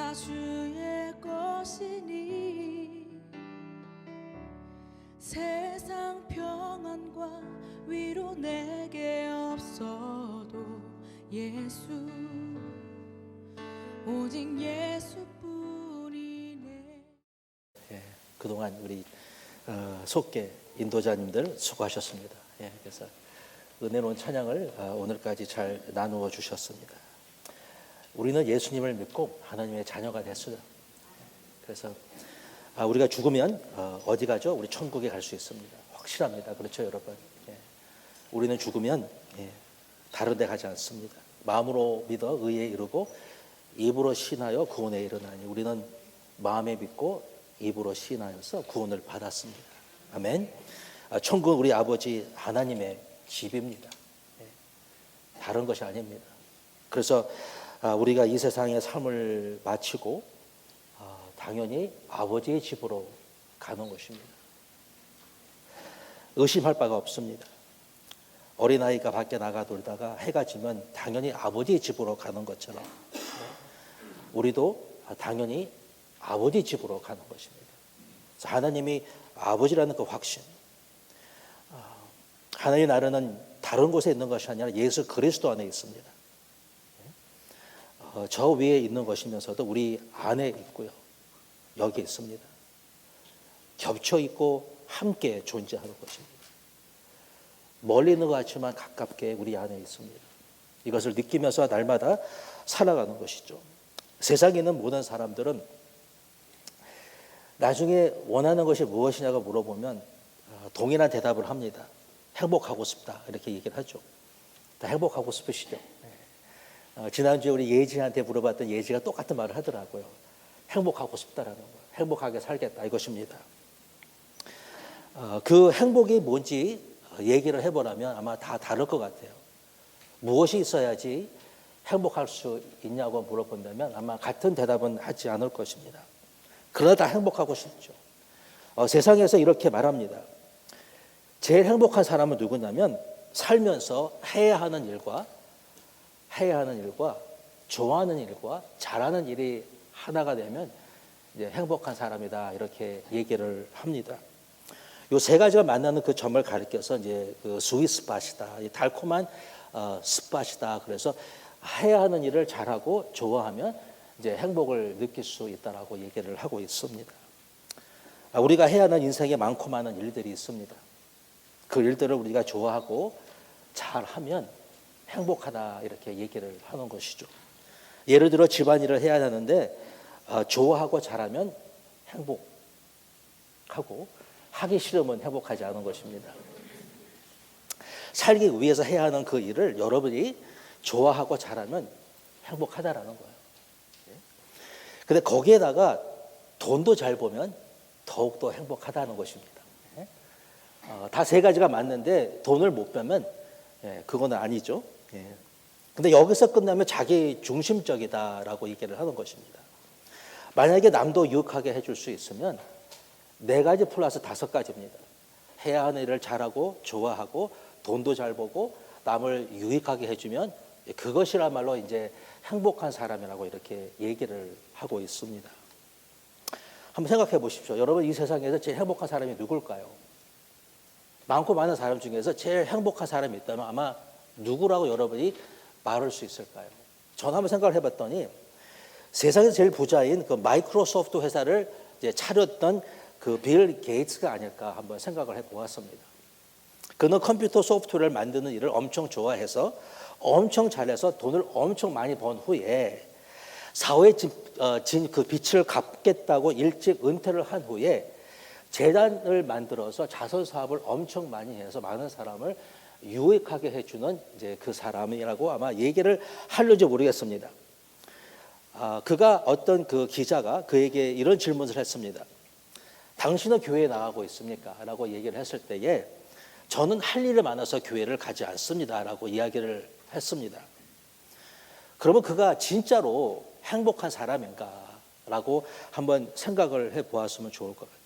다 주의 것이니 세상 평안과 위로 내게 없어도 예수 오직 예수뿐이네. 그동안 우리 속계 인도자님들 수고하셨습니다. 그래서 은혜로운 찬양을 오늘까지 잘 나누어 주셨습니다. 우리는 예수님을 믿고 하나님의 자녀가 됐어요. 그래서 우리가 죽으면 어디 가죠? 우리 천국에 갈 수 있습니다. 확실합니다. 그렇죠, 여러분? 우리는 죽으면 다른 데 가지 않습니다. 마음으로 믿어 의에 이르고 입으로 시인하여 구원에 이르나니 우리는 마음에 믿고 입으로 시인하여서 구원을 받았습니다. 아멘. 천국은 우리 아버지 하나님의 집입니다. 다른 것이 아닙니다. 그래서 우리가 이 세상의 삶을 마치고 당연히 아버지의 집으로 가는 것입니다. 의심할 바가 없습니다. 어린아이가 밖에 나가 놀다가 해가 지면 당연히 아버지의 집으로 가는 것처럼 우리도 당연히 아버지 집으로 가는 것입니다. 하나님이 아버지라는 그 확신, 하나님의 나라는 다른 곳에 있는 것이 아니라 예수 그리스도 안에 있습니다. 저 위에 있는 것이면서도 우리 안에 있고요. 여기 있습니다. 겹쳐 있고 함께 존재하는 것입니다. 멀리 있는 것 같지만 가깝게 우리 안에 있습니다. 이것을 느끼면서 날마다 살아가는 것이죠. 세상에 있는 모든 사람들은 나중에 원하는 것이 무엇이냐고 물어보면 동일한 대답을 합니다. 행복하고 싶다 이렇게 얘기를 하죠. 다 행복하고 싶으시죠? 지난주에 우리 예지한테 물어봤던 예지가 똑같은 말을 하더라고요. 행복하고 싶다라는 거예요. 행복하게 살겠다 이것입니다. 그 행복이 뭔지 얘기를 해보라면 아마 다 다를 것 같아요. 무엇이 있어야지 행복할 수 있냐고 물어본다면 아마 같은 대답은 하지 않을 것입니다. 그러나 다 행복하고 싶죠. 세상에서 이렇게 말합니다. 제일 행복한 사람은 누구냐면 살면서 해야 하는 일과 좋아하는 일과 잘하는 일이 하나가 되면 이제 행복한 사람이다 이렇게 얘기를 합니다. 요 세 가지가 만나는 그 점을 가리켜서 이제 그 스윗 스팟이다, 달콤한 스팟이다. 그래서 해야 하는 일을 잘하고 좋아하면 이제 행복을 느낄 수 있다라고 얘기를 하고 있습니다. 우리가 해야 하는 인생에 많고 많은 일들이 있습니다. 그 일들을 우리가 좋아하고 잘하면 행복하다 이렇게 얘기를 하는 것이죠. 예를 들어 집안일을 해야 하는데 좋아하고 잘하면 행복하고 하기 싫으면 행복하지 않은 것입니다. 살기 위해서 해야 하는 그 일을 여러분이 좋아하고 잘하면 행복하다라는 거예요. 근데 거기에다가 돈도 잘 보면 더욱더 행복하다는 것입니다. 다 세 가지가 맞는데 돈을 못 벌면 그건 아니죠. 근데 여기서 끝나면 자기 중심적이다라고 얘기를 하는 것입니다. 만약에 남도 유익하게 해줄 수 있으면 4가지 플러스 5가지입니다. 해야 하는 일을 잘하고 좋아하고 돈도 잘 보고 남을 유익하게 해주면 그것이라말로 이제 행복한 사람이라고 이렇게 얘기를 하고 있습니다. 한번 생각해 보십시오. 여러분 이 세상에서 제일 행복한 사람이 누굴까요? 많고 많은 사람 중에서 제일 행복한 사람이 있다면 아마 누구라고 여러분이 말할 수 있을까요? 저는 한번 생각을 해봤더니 세상에서 제일 부자인 그 마이크로소프트 회사를 이제 차렸던 그 빌 게이츠가 아닐까 한번 생각을 해보았습니다. 그는 컴퓨터 소프트웨어를 만드는 일을 엄청 좋아해서 엄청 잘해서 돈을 엄청 많이 번 후에 사회에 진 그 빚을 갚겠다고 일찍 은퇴를 한 후에 재단을 만들어서 자선 사업을 엄청 많이 해서 많은 사람을 유익하게 해주는 이제 그 사람이라고 아마 얘기를 하려지 모르겠습니다. 그가 어떤 그 기자가 그에게 이런 질문을 했습니다. 당신은 교회에 나가고 있습니까? 라고 얘기를 했을 때에 저는 할 일이 많아서 교회를 가지 않습니다. 라고 이야기를 했습니다. 그러면 그가 진짜로 행복한 사람인가? 라고 한번 생각을 해보았으면 좋을 것 같아요.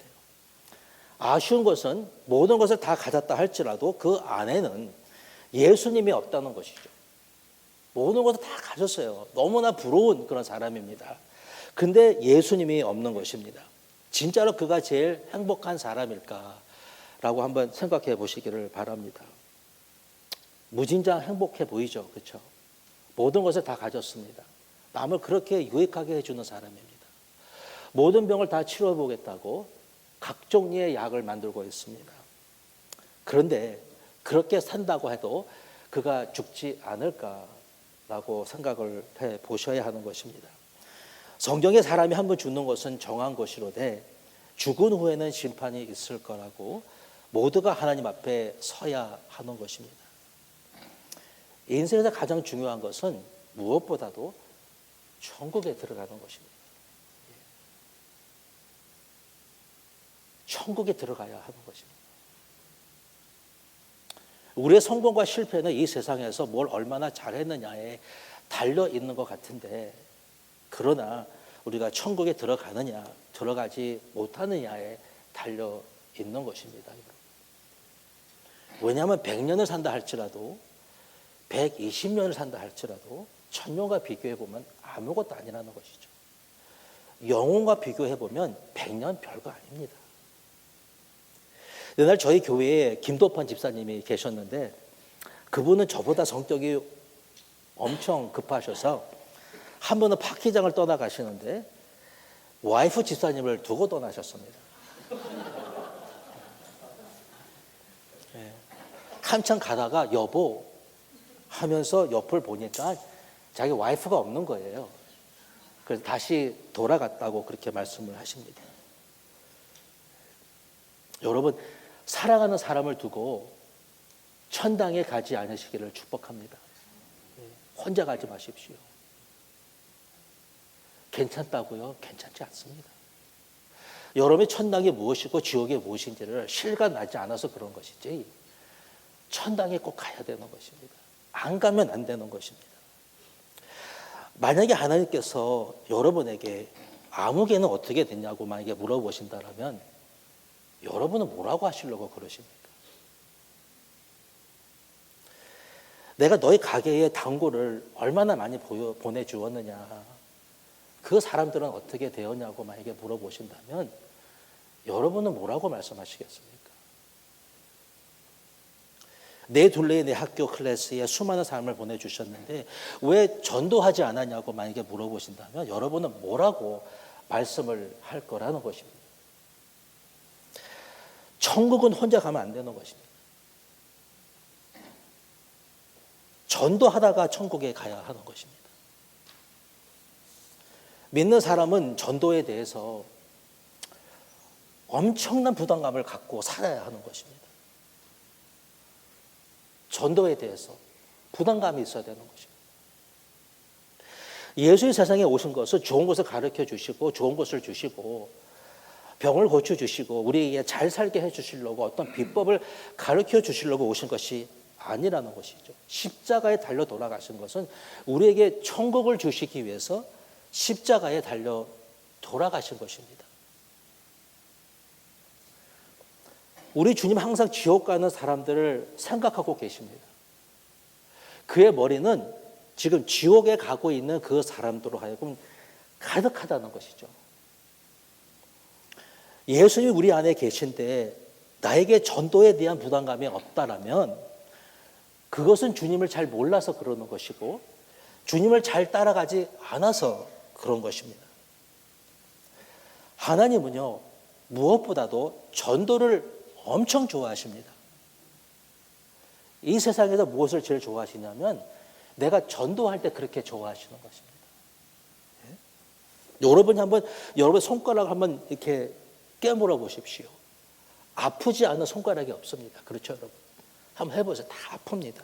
아쉬운 것은 모든 것을 다 가졌다 할지라도 그 안에는 예수님이 없다는 것이죠. 모든 것을 다 가졌어요. 너무나 부러운 그런 사람입니다. 근데 예수님이 없는 것입니다. 진짜로 그가 제일 행복한 사람일까라고 한번 생각해 보시기를 바랍니다. 무진장 행복해 보이죠. 그렇죠? 모든 것을 다 가졌습니다. 남을 그렇게 유익하게 해주는 사람입니다. 모든 병을 다 치료해보겠다고 각 종류의 약을 만들고 있습니다. 그런데 그렇게 산다고 해도 그가 죽지 않을까라고 생각을 해 보셔야 하는 것입니다. 성경에 사람이 한 번 죽는 것은 정한 것이로되 죽은 후에는 심판이 있을 거라고 모두가 하나님 앞에 서야 하는 것입니다. 인생에서 가장 중요한 것은 무엇보다도 천국에 들어가는 것입니다. 천국에 들어가야 하는 것입니다. 우리의 성공과 실패는 이 세상에서 뭘 얼마나 잘했느냐에 달려 있는 것 같은데, 그러나 우리가 천국에 들어가느냐 들어가지 못하느냐에 달려 있는 것입니다. 왜냐하면 100년을 산다 할지라도 120년을 산다 할지라도 천년과 비교해 보면 아무것도 아니라는 것이죠. 영혼과 비교해 보면 100년 별거 아닙니다. 옛날 저희 교회에 김도판 집사님이 계셨는데, 그분은 저보다 성격이 엄청 급하셔서 한 번은 파키장을 떠나가시는데 와이프 집사님을 두고 떠나셨습니다. 한참 가다가 여보 하면서 옆을 보니까 자기 와이프가 없는 거예요. 그래서 다시 돌아갔다고 그렇게 말씀을 하십니다. 여러분, 사랑하는 사람을 두고 천당에 가지 않으시기를 축복합니다. 혼자 가지 마십시오. 괜찮다고요? 괜찮지 않습니다. 여러분의 천당이 무엇이고 지옥이 무엇인지를 실감나지 않아서 그런 것이지, 천당에 꼭 가야 되는 것입니다. 안 가면 안 되는 것입니다. 만약에 하나님께서 여러분에게 아무개는 어떻게 됐냐고 만약에 물어보신다면 여러분은 뭐라고 하시려고 그러십니까? 내가 너희 가게에 단골을 얼마나 많이 보내주었느냐, 그 사람들은 어떻게 되었냐고 만약에 물어보신다면 여러분은 뭐라고 말씀하시겠습니까? 내 둘레의 내 학교 클래스에 수많은 사람을 보내주셨는데 왜 전도하지 않았냐고 만약에 물어보신다면 여러분은 뭐라고 말씀을 할 거라는 것입니다. 천국은 혼자 가면 안 되는 것입니다. 전도하다가 천국에 가야 하는 것입니다. 믿는 사람은 전도에 대해서 엄청난 부담감을 갖고 살아야 하는 것입니다. 전도에 대해서 부담감이 있어야 되는 것입니다. 예수의 세상에 오신 것은 좋은 것을 가르쳐 주시고 좋은 것을 주시고 병을 고쳐 주시고 우리에게 잘 살게 해 주시려고 어떤 비법을 가르쳐 주시려고 오신 것이 아니라는 것이죠. 십자가에 달려 돌아가신 것은 우리에게 천국을 주시기 위해서 십자가에 달려 돌아가신 것입니다. 우리 주님 항상 지옥 가는 사람들을 생각하고 계십니다. 그의 머리는 지금 지옥에 가고 있는 그 사람들로 하여금 가득하다는 것이죠. 예수님이 우리 안에 계신데 나에게 전도에 대한 부담감이 없다라면 그것은 주님을 잘 몰라서 그러는 것이고 주님을 잘 따라가지 않아서 그런 것입니다. 하나님은요, 무엇보다도 전도를 엄청 좋아하십니다. 이 세상에서 무엇을 제일 좋아하시냐면 내가 전도할 때 그렇게 좋아하시는 것입니다. 네? 여러분이 한번 여러분 손가락을 한번 이렇게 깨물어 보십시오. 아프지 않은 손가락이 없습니다. 그렇죠, 여러분? 한번 해보세요. 다 아픕니다.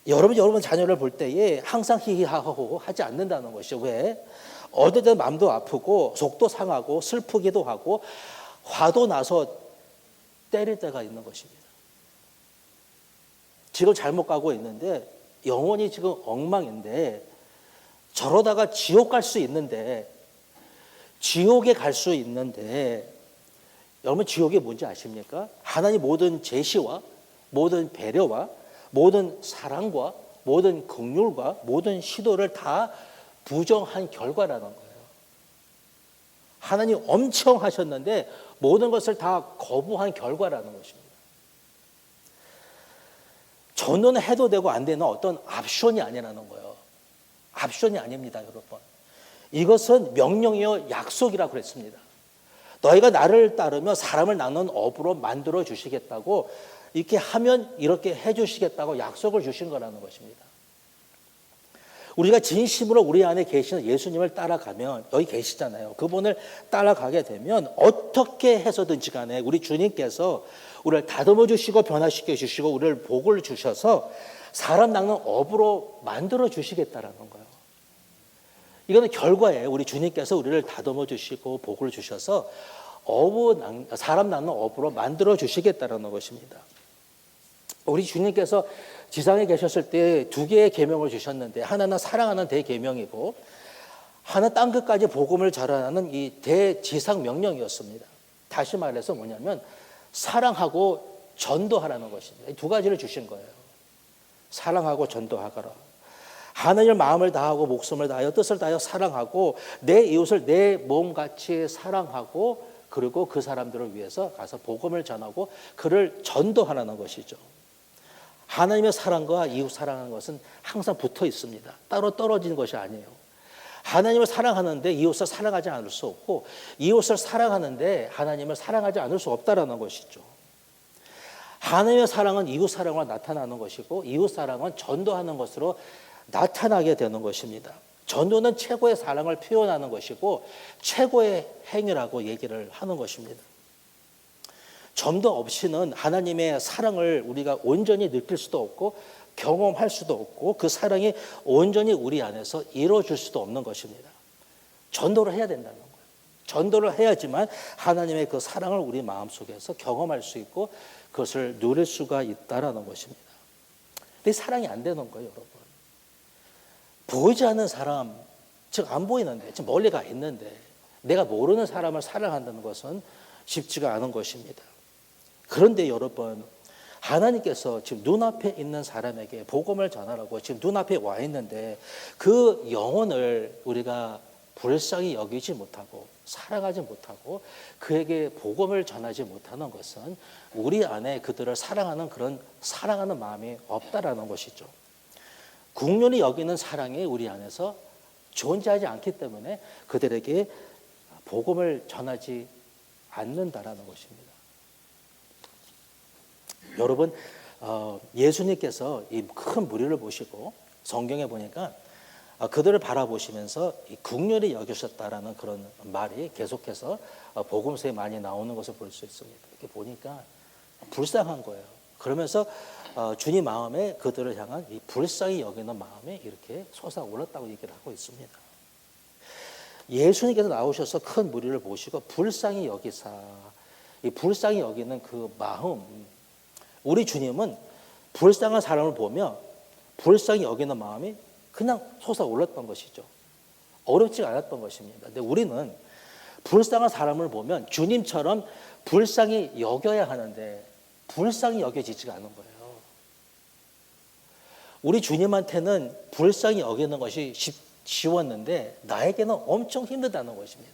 여러분 자녀를 볼 때에 항상 히히하하고 하지 않는다는 것이죠. 왜? 어떨 때 마음도 아프고 속도 상하고 슬프기도 하고 화도 나서 때릴 때가 있는 것입니다. 지금 잘못 가고 있는데 영혼이 지금 엉망인데 저러다가 지옥 갈 수 있는데 지옥에 갈 수 있는데 여러분 지옥이 뭔지 아십니까? 하나님 모든 제시와 모든 배려와 모든 사랑과 모든 긍휼과 모든 시도를 다 부정한 결과라는 거예요. 하나님 엄청 하셨는데 모든 것을 다 거부한 결과라는 것입니다. 전도는 해도 되고 안 되는 어떤 옵션이 아니라는 거예요. 옵션이 아닙니다, 여러분. 이것은 명령이요 약속이라고 그랬습니다. 너희가 나를 따르며 사람을 낳는 업으로 만들어 주시겠다고, 이렇게 하면 이렇게 해 주시겠다고 약속을 주신 거라는 것입니다. 우리가 진심으로 우리 안에 계시는 예수님을 따라가면, 여기 계시잖아요. 그분을 따라가게 되면 어떻게 해서든지 간에 우리 주님께서 우리를 다듬어 주시고 변화시켜 주시고 우리를 복을 주셔서 사람 낳는 업으로 만들어 주시겠다라는 거예요. 이거는 결과예요. 우리 주님께서 우리를 다듬어 주시고 복을 주셔서 사람 낳는 업으로 만들어 주시겠다라는 것입니다. 우리 주님께서 지상에 계셨을 때 두 개의 계명을 주셨는데, 하나는 사랑하는 대계명이고 하나는 땅 끝까지 복음을 전하는 이 대지상 명령이었습니다. 다시 말해서 뭐냐면 사랑하고 전도하라는 것입니다. 이 두 가지를 주신 거예요. 사랑하고 전도하거라. 하나님을 마음을 다하고 목숨을 다하여 뜻을 다하여 사랑하고 내 이웃을 내 몸같이 사랑하고, 그리고 그 사람들을 위해서 가서 복음을 전하고 그를 전도하라는 것이죠. 하나님의 사랑과 이웃 사랑하는 것은 항상 붙어 있습니다. 따로 떨어지는 것이 아니에요. 하나님을 사랑하는데 이웃을 사랑하지 않을 수 없고, 이웃을 사랑하는데 하나님을 사랑하지 않을 수 없다라는 것이죠. 하나님의 사랑은 이웃 사랑으로 나타나는 것이고, 이웃 사랑은 전도하는 것으로 나타나게 되는 것입니다. 전도는 최고의 사랑을 표현하는 것이고 최고의 행위라고 얘기를 하는 것입니다. 전도 없이는 하나님의 사랑을 우리가 온전히 느낄 수도 없고 경험할 수도 없고 그 사랑이 온전히 우리 안에서 이루어질 수도 없는 것입니다. 전도를 해야 된다는 거예요. 전도를 해야지만 하나님의 그 사랑을 우리 마음속에서 경험할 수 있고 그것을 누릴 수가 있다라는 것입니다. 근데 사랑이 안 되는 거예요, 여러분. 보이지 않는 사람, 즉 안 보이는데, 지금 멀리 가 있는데 내가 모르는 사람을 사랑한다는 것은 쉽지가 않은 것입니다. 그런데 여러분, 하나님께서 지금 눈앞에 있는 사람에게 복음을 전하라고 지금 눈앞에 와 있는데 그 영혼을 우리가 불쌍히 여기지 못하고 사랑하지 못하고 그에게 복음을 전하지 못하는 것은 우리 안에 그들을 사랑하는 그런 사랑하는 마음이 없다라는 것이죠. 국률이 여기는 사랑이 우리 안에서 존재하지 않기 때문에 그들에게 복음을 전하지 않는다라는 것입니다. 여러분, 예수님께서 이 큰 무리를 보시고 성경에 보니까 그들을 바라보시면서 국률이 여기셨다라는 그런 말이 계속해서 복음서에 많이 나오는 것을 볼 수 있습니다. 이렇게 보니까 불쌍한 거예요. 그러면서 주님 마음에 그들을 향한 이 불쌍히 여기는 마음이 이렇게 솟아올랐다고 얘기를 하고 있습니다. 예수님께서 나오셔서 큰 무리를 보시고 불쌍히 여기사, 이 불쌍히 여기는 그 마음, 우리 주님은 불쌍한 사람을 보며 불쌍히 여기는 마음이 그냥 솟아올랐던 것이죠. 어렵지 않았던 것입니다. 근데 우리는 불쌍한 사람을 보면 주님처럼 불쌍히 여겨야 하는데 불쌍히 여겨지지가 않은 거예요. 우리 주님한테는 불쌍히 여기는 것이 쉬웠는데 나에게는 엄청 힘들다는 것입니다.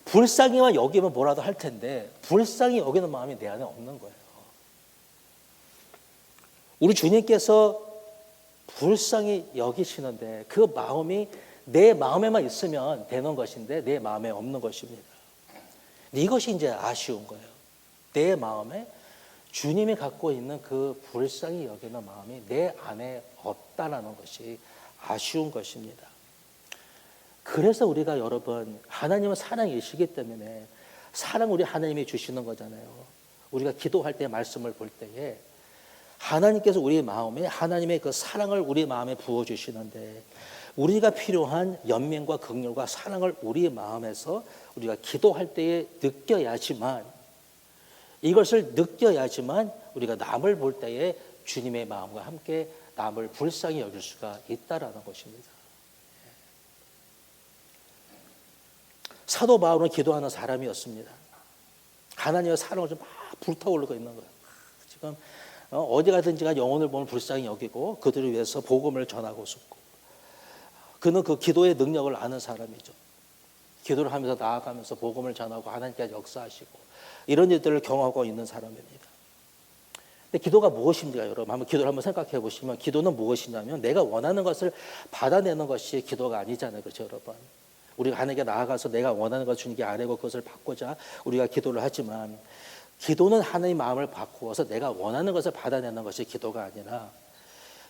불쌍히만 여기면 뭐라도 할 텐데 불쌍히 여기는 마음이 내 안에 없는 거예요. 우리 주님께서 불쌍히 여기시는데 그 마음이 내 마음에만 있으면 되는 것인데 내 마음에 없는 것입니다. 이것이 이제 아쉬운 거예요. 내 마음에 주님이 갖고 있는 그 불쌍히 여기는 마음이 내 안에 없다라는 것이 아쉬운 것입니다. 그래서 우리가 여러분, 하나님은 사랑이시기 때문에 사랑 우리 하나님이 주시는 거잖아요. 우리가 기도할 때 말씀을 볼 때에 하나님께서 우리 마음에 하나님의 그 사랑을 우리 마음에 부어주시는데 우리가 필요한 연민과 긍휼과 사랑을 우리 마음에서 우리가 기도할 때에 느껴야지만, 이것을 느껴야지만 우리가 남을 볼 때에 주님의 마음과 함께 남을 불쌍히 여길 수가 있다라는 것입니다. 사도 바울은 기도하는 사람이었습니다. 하나님의 사랑을 좀 막 불타오르고 있는 거예요. 지금 어디 가든지가 영혼을 보면 불쌍히 여기고 그들을 위해서 복음을 전하고 싶고, 그는 그 기도의 능력을 아는 사람이죠. 기도를 하면서 나아가면서 복음을 전하고 하나님께서 역사하시고 이런 일들을 경험하고 있는 사람입니다. 근데 기도가 무엇입니까, 여러분? 한번 기도를 한번 생각해 보시면 기도는 무엇이냐면 내가 원하는 것을 받아내는 것이 기도가 아니잖아요. 그렇죠, 여러분? 우리가 하나님께 나아가서 내가 원하는 것을 주님께 아뢰고 그것을 받고자 우리가 기도를 하지만 기도는 하나님의 마음을 바꾸어서 내가 원하는 것을 받아내는 것이 기도가 아니라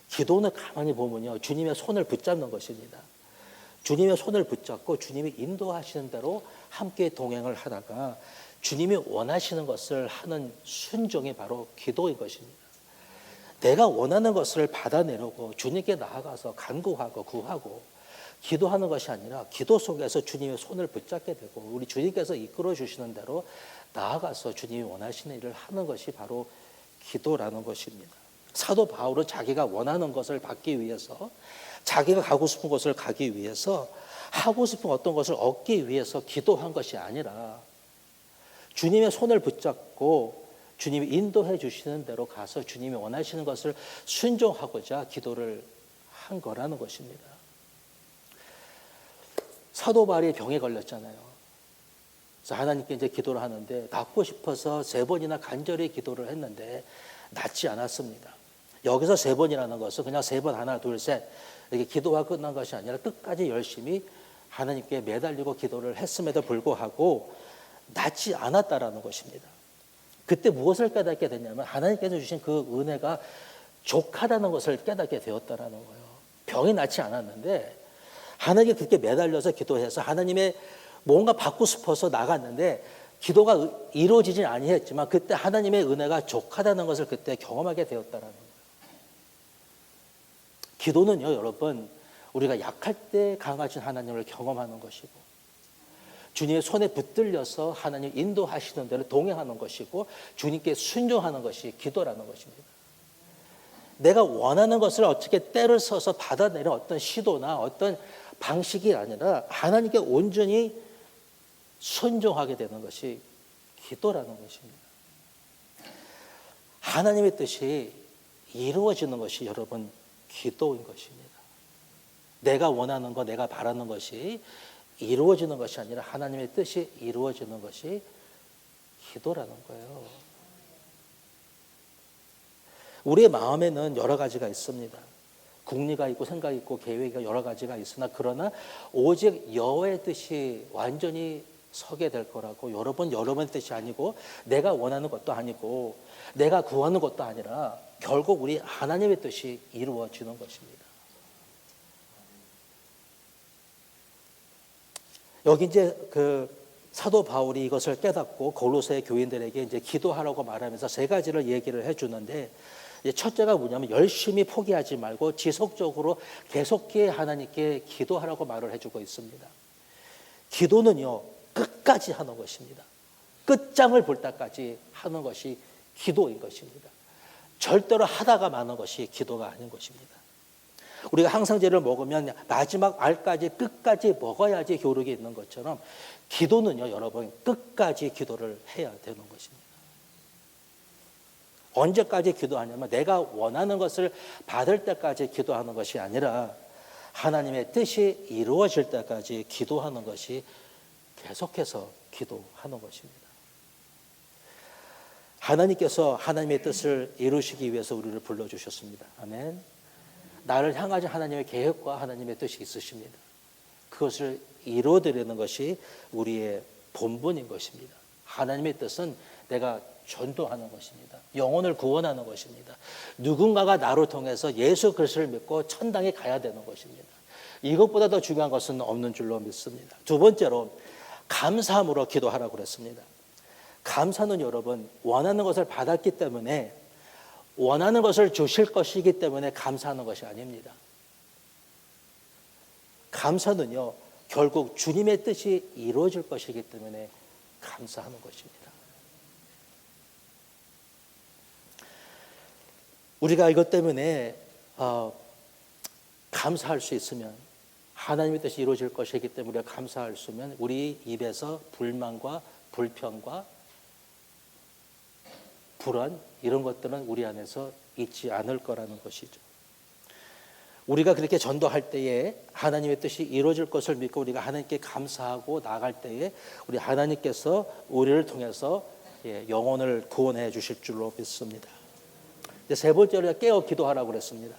기도는 가만히 보면요, 주님의 손을 붙잡는 것입니다. 주님의 손을 붙잡고 주님이 인도하시는 대로 함께 동행을 하다가 주님이 원하시는 것을 하는 순종이 바로 기도인 것입니다. 내가 원하는 것을 받아내려고 주님께 나아가서 간구하고 구하고 기도하는 것이 아니라 기도 속에서 주님의 손을 붙잡게 되고 우리 주님께서 이끌어 주시는 대로 나아가서 주님이 원하시는 일을 하는 것이 바로 기도라는 것입니다. 사도 바울은 자기가 원하는 것을 받기 위해서 자기가 가고 싶은 곳을 가기 위해서 하고 싶은 어떤 것을 얻기 위해서 기도한 것이 아니라 주님의 손을 붙잡고 주님이 인도해 주시는 대로 가서 주님이 원하시는 것을 순종하고자 기도를 한 거라는 것입니다. 사도 바울이 병에 걸렸잖아요. 그래서 하나님께 이제 기도를 하는데 낫고 싶어서 3번이나 간절히 기도를 했는데 낫지 않았습니다. 여기서 3번이라는 것은 그냥 3번 하나 둘 셋 이렇게 기도가 끝난 것이 아니라 끝까지 열심히 하나님께 매달리고 기도를 했음에도 불구하고 낫지 않았다라는 것입니다. 그때 무엇을 깨닫게 됐냐면 하나님께서 주신 그 은혜가 족하다는 것을 깨닫게 되었다라는 거예요. 병이 낫지 않았는데 하나님께 그렇게 매달려서 기도해서 하나님의 뭔가 받고 싶어서 나갔는데 기도가 이루어지진 아니했지만 그때 하나님의 은혜가 족하다는 것을 그때 경험하게 되었다라는 거예요. 기도는요, 여러분, 우리가 약할 때 강하신 하나님을 경험하는 것이고 주님의 손에 붙들려서 하나님 인도하시는 대로 동행하는 것이고 주님께 순종하는 것이 기도라는 것입니다. 내가 원하는 것을 어떻게 때를 써서 받아내는 어떤 시도나 어떤 방식이 아니라 하나님께 온전히 순종하게 되는 것이 기도라는 것입니다. 하나님의 뜻이 이루어지는 것이 여러분 기도인 것입니다. 내가 원하는 것, 내가 바라는 것이 이루어지는 것이 아니라 하나님의 뜻이 이루어지는 것이 기도라는 거예요. 우리의 마음에는 여러 가지가 있습니다. 궁리가 있고 생각이 있고 계획이 여러 가지가 있으나 그러나 오직 여호와의 뜻이 완전히 서게 될 거라고 여러분의 뜻이 아니고 내가 원하는 것도 아니고 내가 구하는 것도 아니라 결국 우리 하나님의 뜻이 이루어지는 것입니다. 여기 이제 그 사도 바울이 이것을 깨닫고 골로새 교인들에게 이제 기도하라고 말하면서 3가지를 얘기를 해주는데 첫째가 뭐냐면 열심히 포기하지 말고 지속적으로 계속해 하나님께 기도하라고 말을 해주고 있습니다. 기도는요 끝까지 하는 것입니다. 끝장을 볼 때까지 하는 것이 기도인 것입니다. 절대로 하다가 마는 것이 기도가 아닌 것입니다. 우리가 항상제를 먹으면 마지막 알까지 끝까지 먹어야지 효력이 있는 것처럼 기도는요 여러분 끝까지 기도를 해야 되는 것입니다. 언제까지 기도하냐면 내가 원하는 것을 받을 때까지 기도하는 것이 아니라 하나님의 뜻이 이루어질 때까지 기도하는 것이 계속해서 기도하는 것입니다. 하나님께서 하나님의 뜻을 이루시기 위해서 우리를 불러주셨습니다. 아멘. 나를 향하신 하나님의 계획과 하나님의 뜻이 있으십니다. 그것을 이루어드리는 것이 우리의 본분인 것입니다. 하나님의 뜻은 내가 전도하는 것입니다. 영혼을 구원하는 것입니다. 누군가가 나를 통해서 예수 그리스도를 믿고 천당에 가야 되는 것입니다. 이것보다 더 중요한 것은 없는 줄로 믿습니다. 2번째로 감사함으로 기도하라고 그랬습니다. 감사는 여러분 원하는 것을 받았기 때문에 원하는 것을 주실 것이기 때문에 감사하는 것이 아닙니다. 감사는요 결국 주님의 뜻이 이루어질 것이기 때문에 감사하는 것입니다. 우리가 이것 때문에 감사할 수 있으면 하나님의 뜻이 이루어질 것이기 때문에 우리가 감사할 수 있으면 우리 입에서 불만과 불평과 불안 이런 것들은 우리 안에서 있지 않을 거라는 것이죠. 우리가 그렇게 전도할 때에 하나님의 뜻이 이루어질 것을 믿고 우리가 하나님께 감사하고 나아갈 때에 우리 하나님께서 우리를 통해서 영혼을 구원해 주실 줄로 믿습니다. 세 번째로 우리가 깨어 기도하라고 그랬습니다.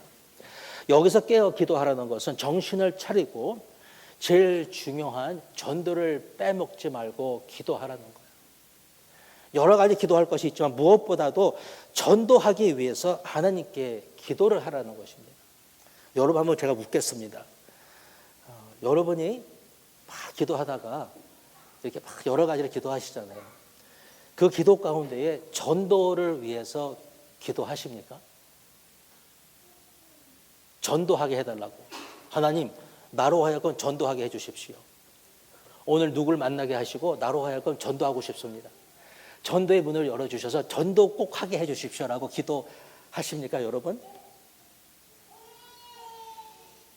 여기서 깨어 기도하라는 것은 정신을 차리고 제일 중요한 전도를 빼먹지 말고 기도하라는 거예요. 여러 가지 기도할 것이 있지만 무엇보다도 전도하기 위해서 하나님께 기도를 하라는 것입니다. 여러분 한번 제가 묻겠습니다. 여러분이 막 기도하다가 이렇게 막 여러 가지를 기도하시잖아요. 그 기도 가운데에 전도를 위해서 기도하십니까? 전도하게 해달라고. 하나님, 나로 하여금 전도하게 해주십시오. 오늘 누굴 만나게 하시고 나로 하여금 전도하고 싶습니다. 전도의 문을 열어주셔서 전도 꼭 하게 해주십시오라고 기도하십니까, 여러분?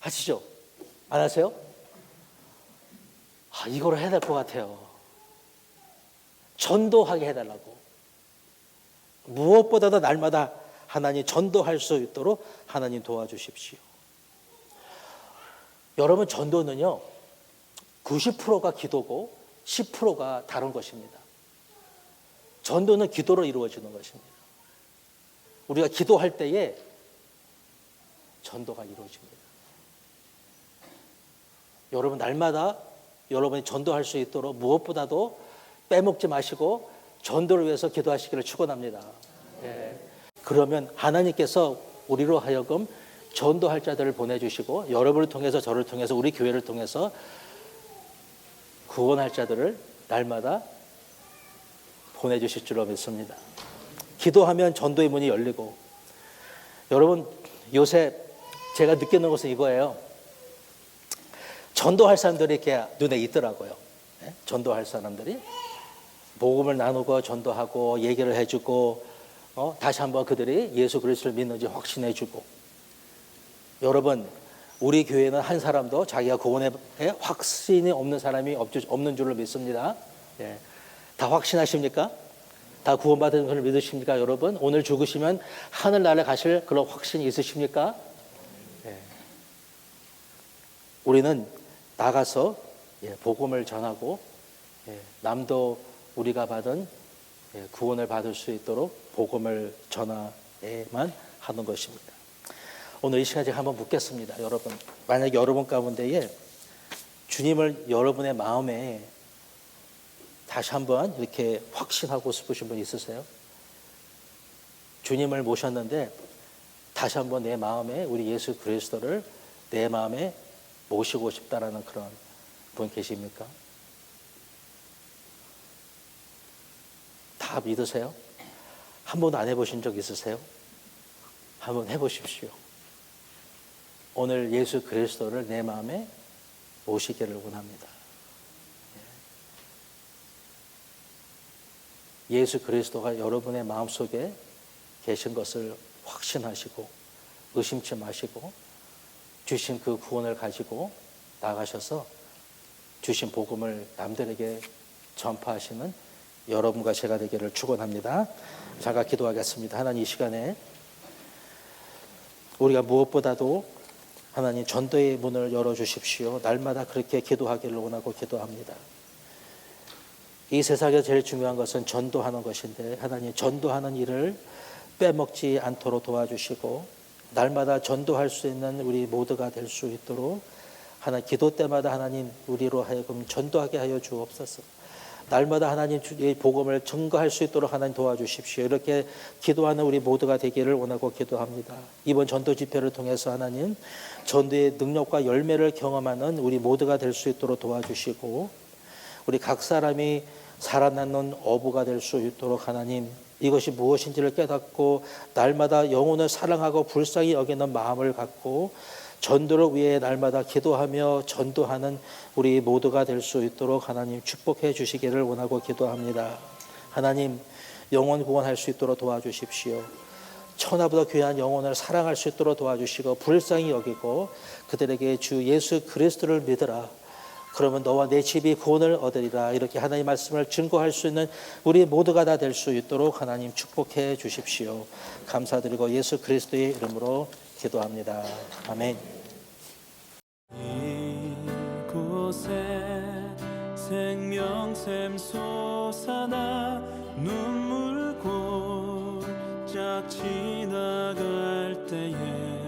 하시죠? 안 하세요? 이거를 해야 될 것 같아요. 전도하게 해달라고. 무엇보다도 날마다 하나님 전도할 수 있도록 하나님 도와주십시오. 여러분, 전도는요 90%가 기도고 10%가 다른 것입니다. 전도는 기도로 이루어지는 것입니다. 우리가 기도할 때에 전도가 이루어집니다. 여러분, 날마다 여러분이 전도할 수 있도록 무엇보다도 빼먹지 마시고 전도를 위해서 기도하시기를 축원합니다. 그러면 하나님께서 우리로 하여금 전도할 자들을 보내주시고 여러분을 통해서 저를 통해서 우리 교회를 통해서 구원할 자들을 날마다 보내주실 줄로 믿습니다. 기도하면 전도의 문이 열리고, 여러분 요새 제가 느끼는 것은 이거예요. 전도할 사람들이 이렇게 눈에 있더라고요. 전도할 사람들이 복음을 나누고 전도하고 얘기를 해주고 다시 한번 그들이 예수 그리스도를 믿는지 확신해주고. 여러분, 우리 교회는 한 사람도 자기가 구원에 확신이 없는 사람이 없는 줄로 믿습니다. 다 확신하십니까? 다 구원받은 것을 믿으십니까? 여러분, 오늘 죽으시면 하늘나라에 가실 그런 확신이 있으십니까? 우리는 나가서 복음을 전하고 남도 우리가 받은 구원을 받을 수 있도록 복음을 전하에만 하는 것입니다. 오늘 이 시간에 제가 한번 묻겠습니다. 여러분, 만약 여러분 가운데에 주님을 여러분의 마음에 다시 한번 이렇게 확신하고 싶으신 분 있으세요? 주님을 모셨는데 다시 한번 내 마음에 우리 예수 그리스도를 내 마음에 모시고 싶다라는 그런 분 계십니까? 다 믿으세요? 한 번도 안 해보신 적 있으세요? 한번 해보십시오. 오늘 예수 그리스도를 내 마음에 모시기를 원합니다. 예수 그리스도가 여러분의 마음속에 계신 것을 확신하시고 의심치 마시고 주신 그 구원을 가지고 나가셔서 주신 복음을 남들에게 전파하시는 여러분과 제가 되기를 축원합니다. 잠깐 기도하겠습니다. 하나님, 이 시간에 우리가 무엇보다도 하나님 전도의 문을 열어주십시오. 날마다 그렇게 기도하기를 원하고 기도합니다. 이 세상에 제일 중요한 것은 전도하는 것인데 하나님, 전도하는 일을 빼먹지 않도록 도와주시고 날마다 전도할 수 있는 우리 모두가 될 수 있도록 하나님, 기도 때마다 하나님 우리로 하여금 전도하게 하여 주옵소서. 날마다 하나님 주의 복음을 증거할 수 있도록 하나님 도와주십시오. 이렇게 기도하는 우리 모두가 되기를 원하고 기도합니다. 이번 전도 집회를 통해서 하나님 전도의 능력과 열매를 경험하는 우리 모두가 될 수 있도록 도와주시고 우리 각 사람이 살아남는 어부가 될 수 있도록 하나님 이것이 무엇인지를 깨닫고 날마다 영혼을 사랑하고 불쌍히 여기는 마음을 갖고 전도를 위해 날마다 기도하며 전도하는 우리 모두가 될 수 있도록 하나님 축복해 주시기를 원하고 기도합니다. 하나님, 영혼 구원할 수 있도록 도와주십시오. 천하보다 귀한 영혼을 사랑할 수 있도록 도와주시고 불쌍히 여기고 그들에게 주 예수 그리스도를 믿으라. 그러면 너와 내 집이 구원을 얻으리라. 이렇게 하나님의 말씀을 증거할 수 있는 우리 모두가 다 될 수 있도록 하나님 축복해 주십시오. 감사드리고 예수 그리스도의 이름으로 기도합니다. 아멘. 이곳에 생명샘 솟아나 눈물 골짝 지나갈 때에